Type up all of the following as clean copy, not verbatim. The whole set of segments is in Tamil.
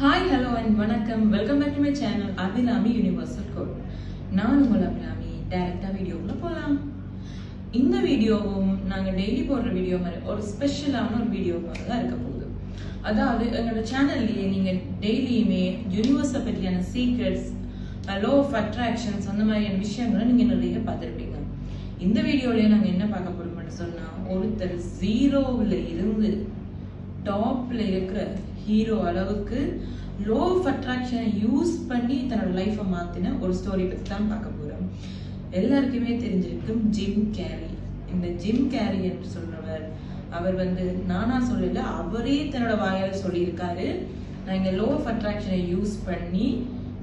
Hi, hello and vanakkam. Welcome back to my channel Abhilami Universal Code. நான் உங்கள் அபிலாமி டைரக்டா வீடியோக்குள்ள போலாம். இந்த வீடியோவும் நாங்க டெய்லி போடுற வீடியோ மாதிரி ஒரு ஸ்பெஷலான ஒரு வீடியோ மாதிரி தான் இருக்க போகுது. அதாவது எங்களோட சேனல்லையே நீங்க டெய்லியுமே யூனிவர்ஸை பற்றியான சீக்ரெட்ஸ், லா ஆஃப் அட்ராக்ஷன்ஸ் அந்த மாதிரியான விஷயங்களை நீங்க நிறைய பார்த்துருப்பீங்க. இந்த வீடியோலயே நாங்க என்ன பார்க்க போறோம்னு சொன்னா, ஒருத்தர் ஜீரோவில் இருந்து டாப்ல இருக்கிற ஹீரோ அளவுக்கு லோ ஆஃப் அட்ராக்ஷனை யூஸ் பண்ணி தன்னோட லைஃபை மாத்தின ஒரு ஸ்டோரி பத்தி தான் பார்க்க போறோம். எல்லாருக்குமே தெரிஞ்சிருக்கும் ஜிம் கேரி. இந்த ஜிம் கேரி என்று சொல்றவர், அவர் நானா சொல்லல, அவரே தன்னோட வாயால் சொல்லியிருக்காரு, நான் இங்க லோ ஆஃப் அட்ராக்ஷனை யூஸ் பண்ணி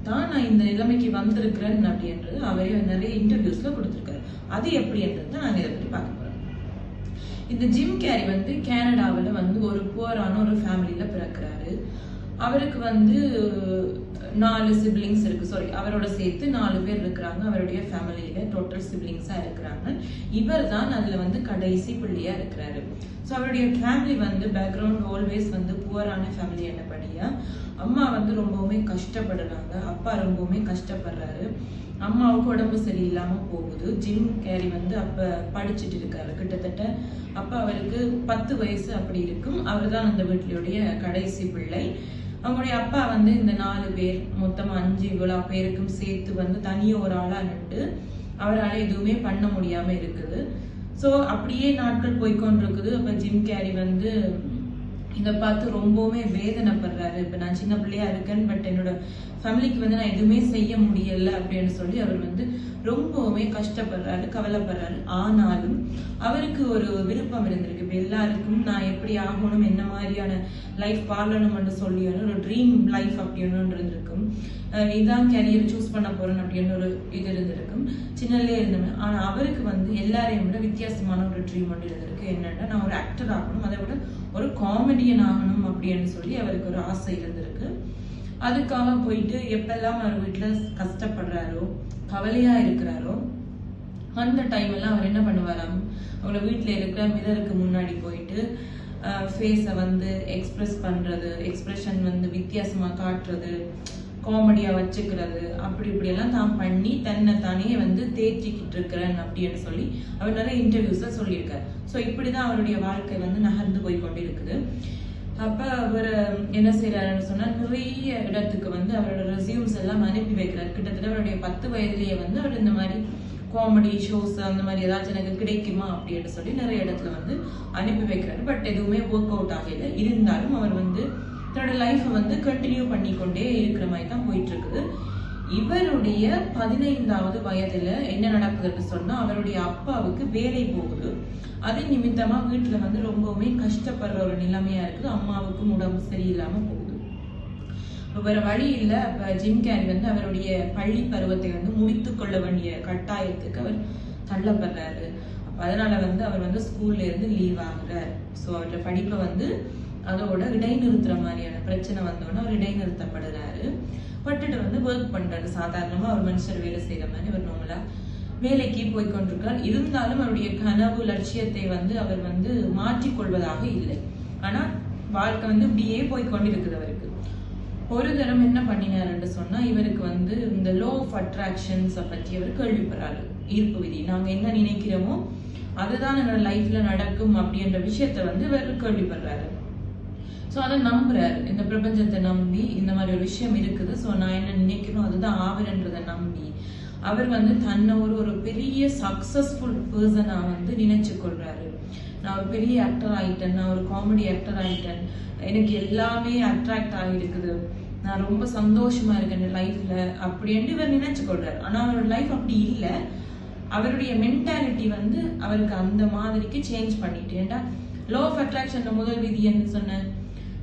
தான் நான் இந்த நிலைமைக்கு வந்திருக்கிறேன் அப்படின்றது அவரே நிறைய இன்டர்வியூஸ்ல கொடுத்திருக்காரு. அது எப்படின்றது நாங்க இதை பத்தி பார்க்க போறோம். இந்த ஜிம் கேரி கனடாவில் ஒரு புவரான ஒரு ஃபேமிலியில பிறக்கிறாரு. அவருக்கு 4 சிப்லிங்ஸ் இருக்கு. சாரி, அவரோட சேர்த்து 4 பேர் இருக்கிறாங்க. அவருடைய ஃபேமிலியில டோட்டல் சிப்லிங்ஸா இருக்கிறாங்க. இவர் தான் அதுல கடைசி பிள்ளையா இருக்கிறாரு. ஸோ அவருடைய ஃபேமிலி பேக்ரவுண்ட் ஆல்வேஸ் புவரான ஃபேமிலி என்னபடியா, அம்மா ரொம்பவுமே கஷ்டப்படுறாங்க, அப்பா ரொம்பவுமே கஷ்டப்படுறாரு. அம்மாவுக்கு உடம்பு சரியில்லாம போகுது. ஜிம் கேரி அப்ப படிச்சுட்டு இருக்காரு. கிட்டத்தட்ட அப்ப அவருக்கு 10 வயசு அப்படி இருக்கும். அவர் தான் அந்த வீட்டிலுடைய கடைசி பிள்ளை. அவங்களுடைய அப்பா இந்த 4 பேர் மொத்தமா 5 இவ்வளவு பேருக்கும் சேர்த்து தனியா ஒரு ஆளா நின்று அவரால் எதுவுமே பண்ண முடியாம இருக்குது. சோ அப்படியே நாட்கள் போய்கொண்டிருக்குது. அப்ப ஜிம் கேரி இதை பார்த்து ரொம்பவுமே வேதனைப்படுறாரு. இப்ப நான் சின்ன பிள்ளையா இருக்கேன், பட் என்னோட ஃபேமிலிக்கு நான் எதுவுமே செய்ய முடியல அப்படின்னு சொல்லி அவர் ரொம்பவுமே கஷ்டப்படுறாரு, கவலைப்படுறாரு. ஆனாலும் அவருக்கு ஒரு விருப்பம் இருந்திருக்கு. இப்ப எல்லாருக்கும் நான் எப்படி ஆகணும், என்ன மாதிரியான லைஃப் வாழணும்னு சொல்லி ஒரு ட்ரீம் லைஃப் அப்படின்னு இருந்திருக்கும். இதான் கேரியர் சூஸ் பண்ண போறேன் அப்படின்னு ஒரு இது இருந்திருக்கும். சின்னலே இருந்தேன். ஆனா அவருக்கு எல்லாரையும் விட வித்தியாசமான ஒரு ட்ரீம் ஒன்று இருந்திருக்கு. என்னன்னா, நான் ஒரு ஆக்டர் ஆகணும், அதை விட ஒரு காமெடியன் ஆகணும் அப்படின்னு சொல்லி அவருக்கு ஒரு ஆசை இருந்திருக்கு. அதுக்காக போயிட்டு எப்பெல்லாம் அவர் வீட்டுல கஷ்டப்படுறாரோ, கவலையா இருக்கிறாரோ, அந்த டைம் எல்லாம் அவர் என்ன பண்ணுவாராம், அவங்கள வீட்டுல இருக்கிற மிரருக்கு முன்னாடி போயிட்டு ஃபேஸை எக்ஸ்பிரஸ் பண்றது, எக்ஸ்பிரஷன் வித்தியாசமா காட்டுறது, காமெடியா வச்சுக்கிறது, அப்படி இப்படி எல்லாம் தான் பண்ணி தன்னை தானே தேற்றிக்கிட்டு இருக்கிறேன் அப்படின்னு சொல்லி அவர் நிறைய இன்டர்வியூஸ்ல சொல்லியிருக்காரு. ஸோ இப்படிதான் அவருடைய வாழ்க்கை நகர்ந்து போய் கொண்டு இருக்குது. அப்ப அவர் என்ன செய்யறாருன்னு சொன்னா, நிறைய இடத்துக்கு அவரோட ரெசியூம்ஸ் எல்லாம் அனுப்பி வைக்கிறாரு. கிட்டத்தட்ட அவருடைய 10 வயதுலயே அவர் இந்த மாதிரி காமெடி ஷோஸ் அந்த மாதிரி ஏதாச்சும் எனக்கு கிடைக்குமா அப்படின்னு சொல்லி நிறைய இடத்துல அனுப்பி வைக்கிறாரு. பட் எதுவுமே ஒர்க் அவுட் ஆகல. இருந்தாலும் அவர் தன்னோட லைஃபை கண்டினியூ பண்ணிக்கொண்டே இருக்கிற மாதிரி தான் போயிட்டு இருக்குது. இவருடைய 15வது வயதுல என்ன நடக்குதுன்னு சொன்னா, அவருடைய அப்பாவுக்கு வேலை போகுது. அது நிமித்தமா வீட்டுல ரொம்பவுமே கஷ்டப்படுற ஒரு நிலைமையா இருக்குது. அம்மாவுக்கும் உடம்பு சரியில்லாம போகுது. வேற வழி இல்ல. அப்ப ஜிம் கேரி அவருடைய பள்ளி பருவத்தை முடித்து கொள்ள வேண்டிய கட்டாயத்துக்கு அவர் தள்ளப்படுறாரு. அப்ப அதனால அவர் ஸ்கூல்ல இருந்து லீவ் ஆகுறாரு. ஸோ அவருடைய படிப்பை அதோட இடைநிறுத்துற மாதிரியான பிரச்சனை வந்தோன்னா அவர் இடைநிறுத்தப்படுறாரு. பட்டுட்டு ஒர்க் பண்றாரு. சாதாரணமா ஒரு மனுஷர் வேலை செய்யற மாதிரி அவர் நார்மலா வேலைக்கு போய்கொண்டிருக்கிறார். இருந்தாலும் அவருடைய கனவு லட்சியத்தை அவர் மாற்றிக்கொள்வதாக இல்லை. ஆனா வாழ்க்கை இப்படியே போய்கொண்டிருக்குது. அவருக்கு ஒரு தரம் என்ன பண்ணினாருன்னு சொன்னா, இவருக்கு இந்த லோ ஆஃப் அட்ராக்ஷன்ஸ் பற்றி அவர் கேள்விப்படுறாரு. ஈர்ப்பு விதி, நாங்க என்ன நினைக்கிறோமோ அதுதான் என்னோட லைஃப்ல நடக்கும் அப்படின்ற விஷயத்த இவர் கேள்விப்படுறாரு. ஸோ அதை நம்புறாரு. இந்த பிரபஞ்சத்தை நம்பி இந்த மாதிரி ஒரு விஷயம் இருக்குது, ஸோ நான் என்ன நினைக்கணும் அதுதான் ஆவரன்றதை நம்பி அவர் தன்னை ஒரு பெரிய சக்சஸ்ஃபுல் பர்சனா நினைச்சு கொள்றாரு. நான் ஒரு பெரிய ஆக்டர் ஆயிட்டேன், நான் ஒரு காமெடி ஆக்டர் ஆயிட்டேன், எனக்கு எல்லாமே அட்ராக்ட் ஆகிருக்குது, நான் ரொம்ப சந்தோஷமா இருக்கேன் என் லைஃப்ல அப்படின்னு இவர் நினைச்சு கொள்றாரு. ஆனா அவரோட லைஃப் அப்படி இல்லை. அவருடைய மென்டாலிட்டி அவருக்கு அந்த மாதிரிக்கு சேஞ்ச் பண்ணிட்டு, ஏன்டா லா ஆஃப் அட்ராக்ஷன் முதல் விதி என்ன சொன்ன,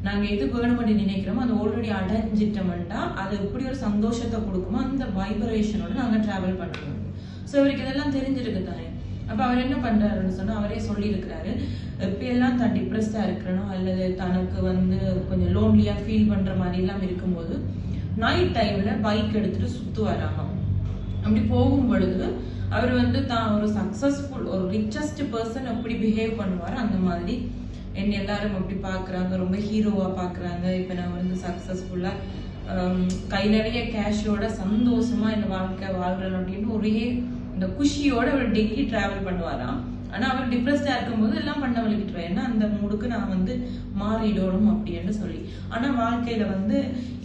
நாங்க எது வேணும்னு நினைக்கிறோமோ அது ஆல்ரெடி அடைஞ்சிட்டோம்டா அது எப்படி ஒரு சந்தோஷத்தை கொடுக்குமோ அந்த வைப்ரேஷனோட நாங்க டிராவல் பண்ணணும். ஸோ இவருக்கு இதெல்லாம் தெரிஞ்சிருக்கு தானே. அப்ப அவர் என்ன பண்றாருன்னு சொன்னா, அவரே சொல்லி இருக்கிறாரு, எப்பயெல்லாம் தான் டிப்ரெஸ்டா இருக்கிறனோ அல்லது தனக்கு கொஞ்சம் லோன்லியா ஃபீல் பண்ற மாதிரி எல்லாம் இருக்கும்போது நைட் டைம்ல பைக் எடுத்துட்டு சுத்துவாராமா. அப்படி போகும் பொழுது அவர் தான் ஒரு சக்சஸ்ஃபுல் ஒரு ரிச்சஸ்ட் பர்சன் எப்படி பிஹேவ் பண்ணுவாரு அந்த மாதிரி என்ன எல்லாரும் அப்படி பாக்குறாங்க, ரொம்ப ஹீரோவா பாக்குறாங்க. இப்ப நான் வந்து சக்சஸ்ஃபுல்லா கை நிறைய கேஷோட சந்தோஷமா இந்த வாழ்க்கை வாழ்றேன் அப்படின்னு ஒரே இந்த குஷியோட அவர் டெய்லி டிராவல் பண்ணுவாராம். ஆனா அவர் டிப்ரெஸ்டா இருக்கும்போது எல்லாம் பண்ண வலிக்கிட்டுருவேன், ஏன்னா அந்த மூடுக்கு நான் வந்து மாறிடணும் அப்படின்னு சொல்லி. ஆனா வாழ்க்கையில வந்து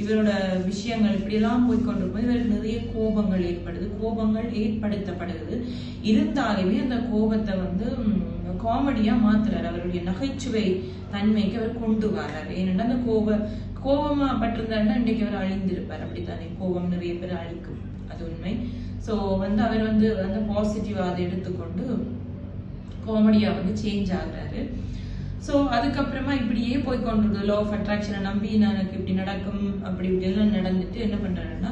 இவரோட விஷயங்கள் இப்படி எல்லாம் போய்கொண்டிருக்கும் இவருக்கு நிறைய கோபங்கள் ஏற்படுது, கோபங்கள் ஏற்படுத்தப்படுது. இருந்தாலுமே அந்த கோபத்தை வந்து காமெடியா மாத்துறாரு, அவருடைய நகைச்சுவை தன்மைக்கு அவர் கொண்டு வர்றாரு. ஏன்னா அந்த கோபமா பட்டிருந்தாருன்னா இன்னைக்கு அவர் அழிந்திருப்பார். அப்படித்தானே, கோபம் நிறைய பேர் அழிக்கும், அது உண்மை. சோ வந்து அவர் வந்து அந்த பாசிட்டிவா அதை எடுத்துக்கொண்டு காமெடியா வந்து சேஞ்ச் ஆகுறாரு. ஸோ அதுக்கப்புறமா இப்படியே போய்கொண்டிருது. லா ஆஃப் அட்ராக்ஷனை நம்பி எனக்கு இப்படி நடக்கும் அப்படி இப்படி எல்லாம் நடந்துட்டு என்ன பண்றாருன்னா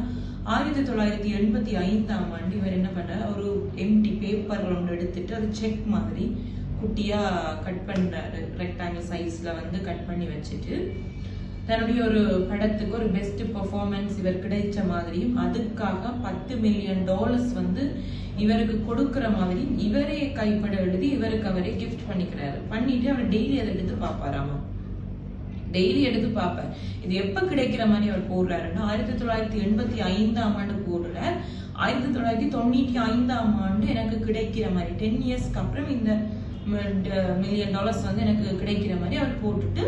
1985ஆம் ஆண்டு இவர் என்ன பண்றாரு, ஒரு எம்டி பேப்பர் ஒன்று எடுத்துட்டு அது செக் மாதிரி குட்டியா கட் பண்றாரு, ரெக்டாங்கிள் சைஸ்ல வந்து கட் பண்ணி வச்சுட்டு தன்னுடைய ஒரு படத்துக்கு ஒரு பெஸ்ட் பெர்ஃபார்மன்ஸ் இவர் கிடைச்ச மாதிரியும் அதுக்காக $10 மில்லியன் வந்து இவருக்கு கொடுக்கிற மாதிரி இவரே கைப்பட எழுதி இவருக்கு அவரே கிஃப்ட் பண்ணிக்கிறாரு. பண்ணிட்டு அவர் டெய்லி அதை எடுத்து பார்ப்பாராமா, டெய்லி எடுத்து பார்ப்பார். இது எப்ப கிடைக்கிற மாதிரி அவர் போடுறாருன்னா 1985ஆம் ஆண்டு போடுறார். 1995ஆம் ஆண்டு எனக்கு கிடைக்கிற மாதிரி 10 இயர்ஸ்க்கு அப்புறம் இந்த $1 மில்லியன் வந்து எனக்கு கிடைக்கிற மாதிரி அவர் போட்டுட்டு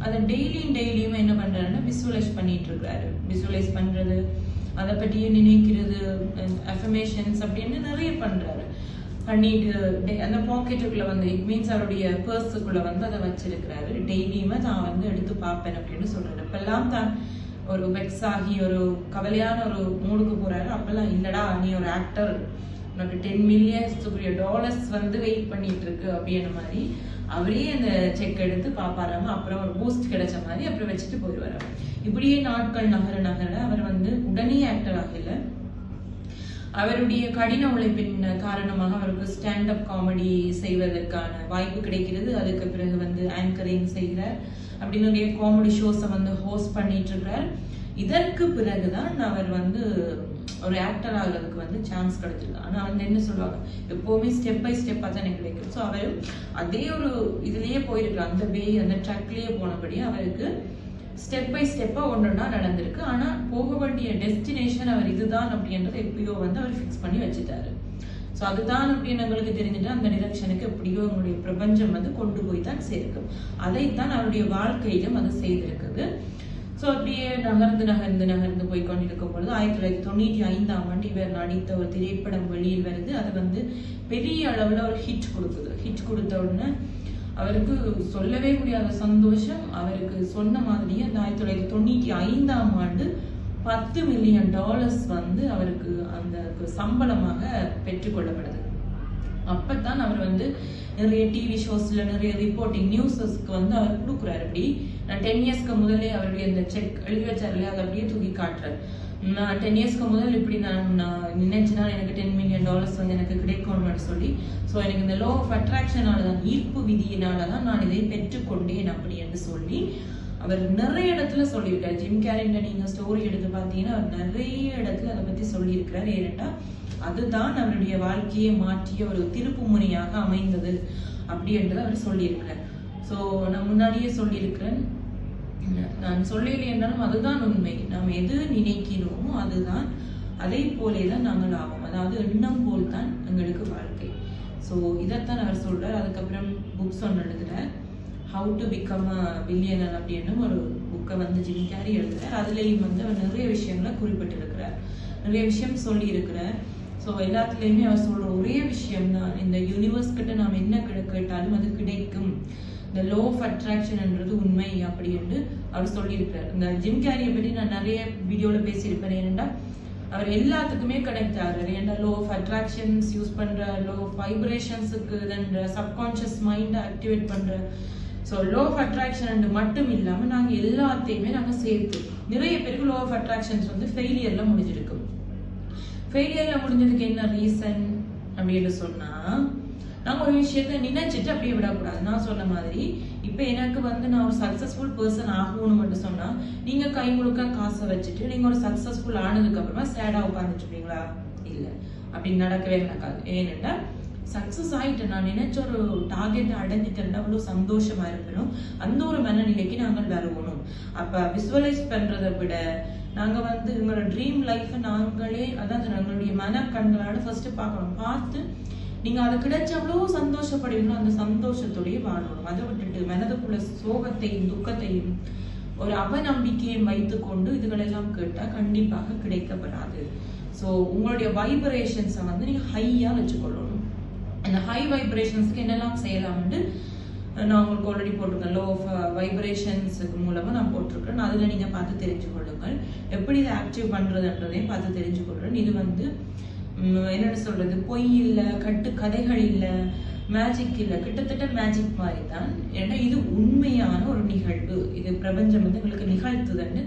அதை டெய்லியும் என்ன பண்றாருன்னா விசுவலைஸ் பண்ணிட்டு இருக்காரு. விசுவலைஸ் பண்றது, அதை பற்றி நினைக்கிறது, அஃபர்மேஷன்ஸ் அப்படின்னு நிறைய பண்றாரு. பண்ணிட்டு அந்த பாக்கெட்டுக்குள்ள வந்து இட் மீன்ஸ் அவருடைய பர்ஸுக்குள்ள வந்து அதை வச்சிருக்கிறாரு. டெய்லியுமே நான் வந்து எடுத்து பார்ப்பேன் அப்படின்னு சொல்றாரு. இப்பெல்லாம் தான் ஒரு வெக்ஸ் ஆகி ஒரு கவலையான ஒரு மூடுக்கு போறாரு. அப்பெல்லாம் இல்லடா நீ ஒரு ஆக்டர், உனக்கு $10 மில்லியன் வந்து வெயிட் பண்ணிட்டு இருக்கு அப்படின்ற மாதிரி அவரே அந்த செக் எடுத்து பாப்பாராம. அப்புறம் ஒரு பூஸ்ட் கிடைச்ச மாதிரி அப்புறம் வச்சுட்டு போயிடுவாரு. இப்படியே நாட்கள் நகர அவர் வந்து உடனே ஆக்டர் ஆகல. அவருடைய கடின உழைப்பின் காரணமாக அவருக்கு ஸ்டாண்ட் அப் காமெடி செய்வதற்கான வாய்ப்பு கிடைக்கிறது. அதுக்கு பிறகு வந்து ஆங்கரிங் செய்கிறார், அப்படி நிறைய காமெடி ஷோஸை வந்து ஹோஸ்ட் பண்ணிட்டு இருக்கிறார். இதற்கு பிறகுதான் அவர் வந்து ஒரு ஆக்டர் ஆகிறதுக்கு வந்து சான்ஸ் கிடைச்சிருக்கு. ஆனா வந்து என்ன சொல்லுவாங்க, எப்பவுமே ஸ்டெப் பை ஸ்டெப்பா தான் எனக்கு கிடைக்கும். ஸோ அவர் அதே ஒரு இதுலயே போயிருக்கிறார், அந்த ட்ராக்லயே போனபடி அவருக்கு ஸ்டெப் பை ஸ்டெப்பா ஒன்றுனா நடந்திருக்கு. ஆனா போக வேண்டிய டெஸ்டினேஷன் அவர் இதுதான் அப்படின்றது எப்பயோ வந்து அவர் ஃபிக்ஸ் பண்ணி வச்சுட்டாரு. ஸோ அதுதான் அப்படின்னு எங்களுக்கு தெரிஞ்சுட்டு அந்த டிரெக்ஷனுக்கு எப்படியோ உங்களுடைய பிரபஞ்சம் வந்து கொண்டு போய் தான் சேர்க்கும். அதைத்தான் அவருடைய வாழ்க்கையிலும் அது செய்திருக்குது. ஸோ அப்படியே நகர்ந்து போய் கொண்டிருக்கும் பொழுது 1995ஆம் ஆண்டு இவர் நடித்த ஒரு திரைப்படம் வெளியில் வருது. அது வந்து பெரிய அளவுல ஒரு ஹிட் கொடுக்குது. ஹிட் கொடுத்த உடனே அவருக்கு சொல்லவே முடியாத சந்தோஷம். அவருக்கு சொன்ன மாதிரியே அந்த 1995ஆம் ஆண்டு $10 மில்லியன் வந்து அவருக்கு அந்த சம்பளமாக பெற்றுக்கொள்ளப்படுது. அப்பதான் அவர் வந்து நிறைய டிவி ஷோஸ்ல நிறைய ரிப்போர்ட்டிங் நியூஸஸ்க்கு வந்து அவர் கொடுக்குறாரு. அப்படி நான் 10 இயர்ஸ்க்கு முதலே அவருடைய அந்த செக் எழுதி வச்சாரு இல்லையா, அதை அப்படியே தூக்கி காட்டுறாரு. நான் 10 இயர்ஸ்க்கு முதல் இப்படி நான் நினைச்சுனா எனக்கு $10 மில்லியன் வந்து எனக்கு கிடைக்கும்னு சொல்லி, ஸோ எனக்கு இந்த லா ஆஃப் அட்ராக்ஷனாலதான், ஈர்ப்பு விதியினாலதான் நான் இதை பெற்றுக்கொண்டேன் அப்படி என்று சொல்லி அவர் நிறைய இடத்துல சொல்லியிருக்காரு. ஜிம் கேரியோட நீங்க ஸ்டோரி எடுத்து பார்த்தீங்கன்னா அவர் நிறைய இடத்துல அதை பத்தி சொல்லியிருக்கிறார். ஏனென்றா அதுதான் அவருடைய வாழ்க்கையை மாற்றிய ஒரு திருப்பு முனையாக அமைந்தது அப்படின்றத அவர் சொல்லியிருக்கிறார். ஸோ நான் முன்னாடியே சொல்லியிருக்கிறேன், நான் சொல்லலை என்றாலும் அதுதான் உண்மை. நாம் எது நினைக்கிறோமோ அதுதான், அதே போலேதான் நாங்கள் ஆகும். அதாவது எண்ணம் போல் தான் எங்களுக்கு வாழ்க்கை. ஸோ இதைத்தான் அவர் சொல்றார். அதுக்கப்புறம் புக்ஸ் ஒன்று எழுதுறார், how to become a billionaire அப்படின்னு ஒரு புக்கை வந்து ஜிம் கேரி எழுதுறார். அதுலேயும் வந்து அவர் நிறைய விஷயங்களை குறிப்பிட்டிருக்கிறார், நிறைய விஷயம் சொல்லி இருக்கிறார். ஸோ எல்லாத்துலேயுமே அவர் சொல்ற ஒரே விஷயம் தான், இந்த யூனிவர்ஸ் கிட்ட நாம் என்ன கேட்டாலும் அது கிடைக்கும், இந்த லோ ஆஃப் அட்ராக்ஷன்ன்றது உண்மை அப்படின்னு அவர் சொல்லியிருக்கிறார். இந்த ஜிம் கேரியை பற்றி நான் நிறைய வீடியோவில் பேசியிருப்பேன். ஏன்னா அவர் எல்லாத்துக்குமே கனெக்ட் ஆகிறார். ஏன்னா லோ ஆஃப் அட்ராக்ஷன்ஸ் யூஸ் பண்ற, லோ ஆஃப் வைப்ரேஷன்ஸுக்கு சப்கான்ஷியஸ் மைண்டை ஆக்டிவேட் பண்ற. ஸோ லோ ஆஃப் அட்ராக்ஷன் மட்டும் இல்லாமல் நாங்கள் எல்லாத்தையுமே நாங்கள் சேர்த்து, நிறைய பேருக்கு லோ ஆஃப் அட்ராக்ஷன்ஸ் வந்து ஃபெயிலியர்ல முடிஞ்சிருக்கும். ஃபெயிலியர்ல முடிஞ்சதுக்கு என்ன ரீசன் அப்படின்னு சொன்னா, நாங்கள் ஒரு விஷயத்த நினைச்சிட்டு அப்படியே விடக்கூடாது. நான் சொன்ன மாதிரி இப்போ எனக்கு வந்து நான் ஒரு சக்சஸ்ஃபுல் பர்சன் ஆகணும்னு மட்டும் சொன்னா, நீங்க கை முழுக்க காசை வச்சுட்டு நீங்க ஒரு சக்சஸ்ஃபுல் ஆனதுக்கு அப்புறமா சேடா உட்காந்துட்டு இருப்பீங்களா? இல்லை, அப்படி நடக்கவே நடக்காது. ஏனென்றா சக்ஸஸ் ஆகிட்டேன், நான் நினைச்ச ஒரு டார்கெட்டை அடைஞ்சிட்டேன், அவ்வளோ சந்தோஷமா இருக்கணும். அந்த ஒரு மனநிலைக்கு நாங்கள் வரணும். அப்போ விசுவலைஸ் பண்ணுறதை விட நாங்கள் வந்து எங்களோட ட்ரீம் லைஃப்பை நாங்களே, அதாவது எங்களுடைய மனக்கண்களோட ஃபர்ஸ்ட் பார்க்கணும். பார்த்து நீங்கள் அதை கிடைச்ச அவ்வளோ சந்தோஷப்படுவீங்களோ அந்த சந்தோஷத்தோடய வாழணும். அதை விட்டுட்டு மனதுக்குள்ள சோகத்தையும் துக்கத்தையும் ஒரு அவநம்பிக்கையும் வைத்துக்கொண்டு இதுகளெல்லாம் கேட்டால் கண்டிப்பாக கிடைக்கப்படாது. ஸோ உங்களுடைய வைப்ரேஷன்ஸை வந்து நீங்கள் ஹையாக வச்சுக்கொள்ளணும். அந்த ஹை வைப்ரேஷன்ஸ்க்கு என்னெல்லாம் செய்யலாம்னு நான் உங்களுக்கு ஆல்ரெடி போட்டிருக்கேன். லோ ஆஃப் வைப்ரேஷன்ஸுக்கு மூலமாக நான் போட்டிருக்கேன். அதில் நீங்கள் பார்த்து தெரிஞ்சுக்கொள்ளுங்கள். எப்படி இதை ஆக்டிவ் பண்ணுறதுன்றதையும் பார்த்து தெரிஞ்சுக்கொள்கிறேன். இது வந்து என்னென்னு சொல்கிறது, பொய் இல்லை, கட்டு கதைகள் இல்லை, மேஜிக் இல்லை, கிட்டத்தட்ட மேஜிக் மாதிரி தான். ஏன்னா இது உண்மையான ஒரு நிகழ்வு. இது பிரபஞ்சம் வந்து உங்களுக்கு நிகழ்த்துதுன்னு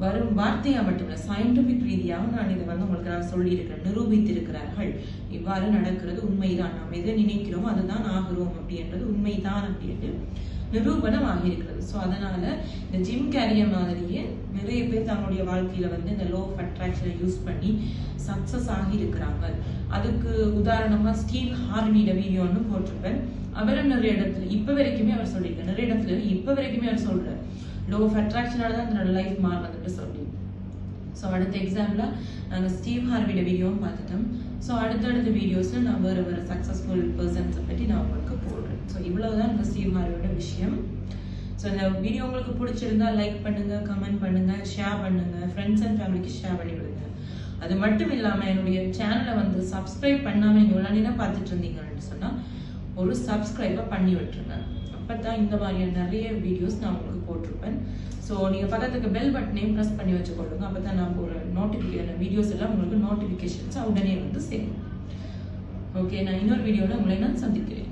வரும் வார்த்தையாக மட்டுமில்லை, சயின்டிபிக் ரீதியாக நான் இதை வந்து உங்களுக்கு நான் சொல்லியிருக்கிறேன், நிரூபித்திருக்கிறார்கள். இவ்வாறு நடக்கிறது உண்மைதான், நாம் எதை நினைக்கிறோம் அதுதான் ஆகிறோம் அப்படின்றது உண்மைதான் அப்படின்ட்டு நிரூபணம் ஆகியிருக்கிறது. ஸோ அதனால இந்த ஜிம் கேரியர் மாதிரியே நிறைய பேர் தங்களுடைய வாழ்க்கையில வந்து இந்த லோ ஆஃப் அட்ராக்ஷனை யூஸ் பண்ணி சக்சஸ் ஆகியிருக்கிறாங்க. அதுக்கு உதாரணமா ஸ்டீவ் ஹார்வியோட வீடியோன்னு போட்டிருப்பேன். அவரும் நிறைய இடத்துல இப்போ வரைக்குமே அவர் சொல்லியிருக்காரு, நிறைய இடத்துல இப்போ வரைக்குமே அவர் சொல்றாரு லோ ஆஃப் அட்ராக்ஷனால தான் என்னோட லைஃப் மாறினதுன்னு சொல்லி. ஸோ அடுத்த எக்ஸாம்பிளாக நாங்கள் ஸ்டீவ் ஹார்வியோட வீடியோவும் பார்த்துட்டோம். ஸோ அடுத்தடுத்த வீடியோஸில் நான் வேறு வேறு சக்ஸஸ்ஃபுல் பர்சன்ஸை பற்றி நான் உங்களுக்கு போடுறேன். ஸோ இவ்வளவுதான் இந்த ஸ்டீவ் ஹார்வியோட விஷயம். ஸோ இந்த வீடியோ உங்களுக்கு பிடிச்சிருந்தா லைக் பண்ணுங்கள், கமெண்ட் பண்ணுங்கள், ஷேர் பண்ணுங்கள், ஃப்ரெண்ட்ஸ் அண்ட் ஃபேமிலிக்கு ஷேர் பண்ணி விடுங்க. அது மட்டும் இல்லாமல் என்னுடைய சேனலை வந்து சப்ஸ்கிரைப் பண்ணாமல் நீங்கள் இவ்வளோ நேரம் பார்த்துட்டு இருந்தீங்கன்னு சொன்னால் ஒரு சப்ஸ்கிரைபை பண்ணி விட்டுருங்க. அப்போ தான் இந்த மாதிரியான நிறைய வீடியோஸ் நான் உங்களுக்கு போட்டிருப்பேன். ஸோ நீங்கள் பக்கத்துக்கு பெல் பட்டனையும் ப்ரெஸ் பண்ணி வச்சுக்கொள்ளுங்க. அப்போ தான் நான் ஒரு வீடியோஸ் எல்லாம் உங்களுக்கு நோட்டிஃபிகேஷன்ஸ் உடனே வந்து சேரும். ஓகே, நான் இன்னொரு வீடியோவில் உங்களை நான் சந்திக்கிறேன்.